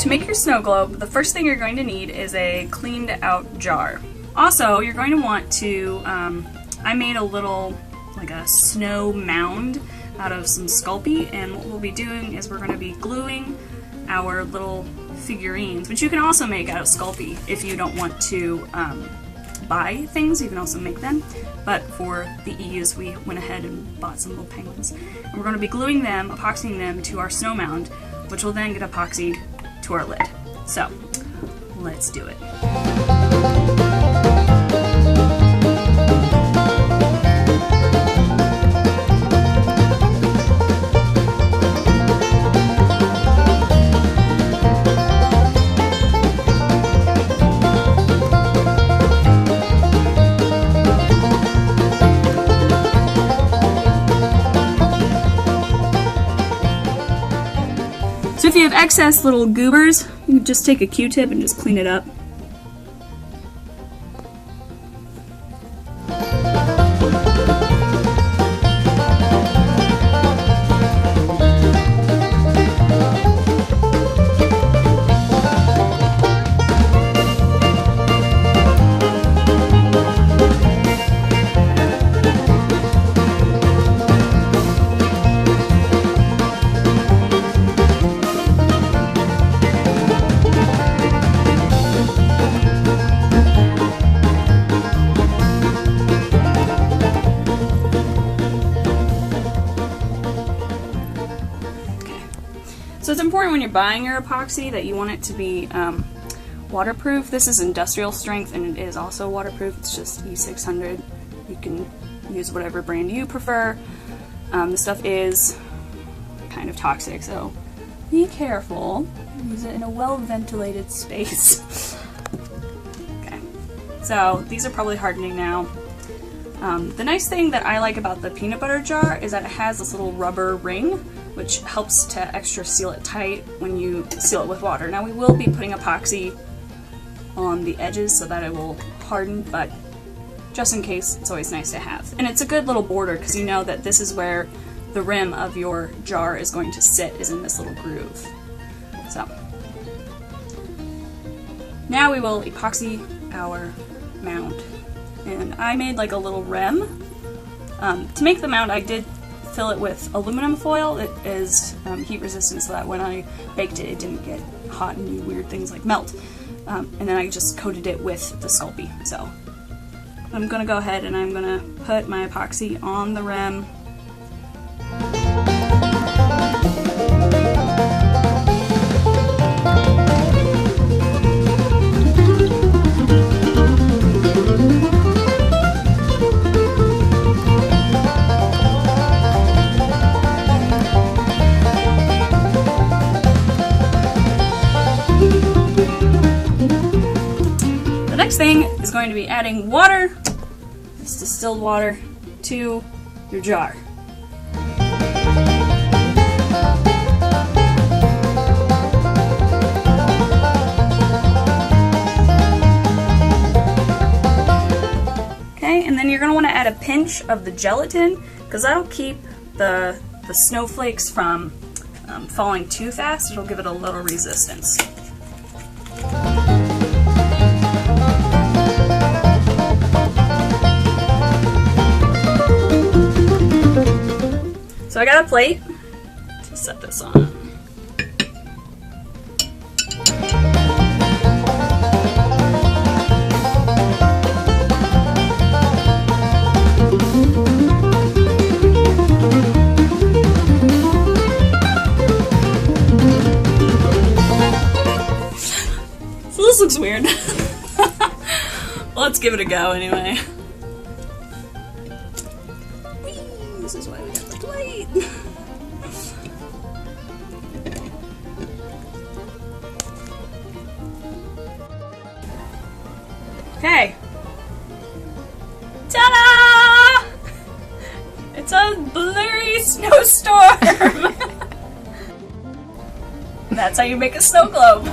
to make your snow globe, the first thing you're going to need is a cleaned out jar. Also, you're going to want to, I made a little, like a snow mound out of some Sculpey, and what we'll be doing is we're going to be gluing our little figurines, which you can also make out of Sculpey if you don't want to buy things. You can also make them, but for the ease we went ahead and bought some little penguins, and we're going to be gluing them, epoxying them to our snow mound, which will then get epoxied to our lid. So let's do it. So if you have excess little goobers, you can just take a Q-tip and just clean it up. So it's important when you're buying your epoxy that you want it to be waterproof. This is industrial strength and it is also waterproof. It's just E600. You can use whatever brand you prefer. The stuff is kind of toxic, so be careful. Use it in a well-ventilated space. Okay, so these are probably hardening now. The nice thing that I like about the peanut butter jar is that it has this little rubber ring, which helps to extra seal it tight when you seal it with water. Now we will be putting epoxy on the edges so that it will harden, but just in case, it's always nice to have. And it's a good little border because you know that this is where the rim of your jar is going to sit, is in this little groove. So now we will epoxy our mound. And I made like a little rim. To make the mound, I did fill it with aluminum foil. It is heat resistant so that when I baked it, it didn't get hot and do weird things like melt. And then I just coated it with the Sculpey. So I'm gonna go ahead and I'm gonna put my epoxy on the rim. Next thing is going to be adding water, this distilled water, to your jar. Okay, and then you're going to want to add a pinch of the gelatin because that'll keep the snowflakes from falling too fast. It'll give it a little resistance. So I got a plate to set this on. So this looks weird. Let's give it a go anyway. This is why we got the plate. Okay. Ta-da! It's a blurry snowstorm. That's how you make a snow globe.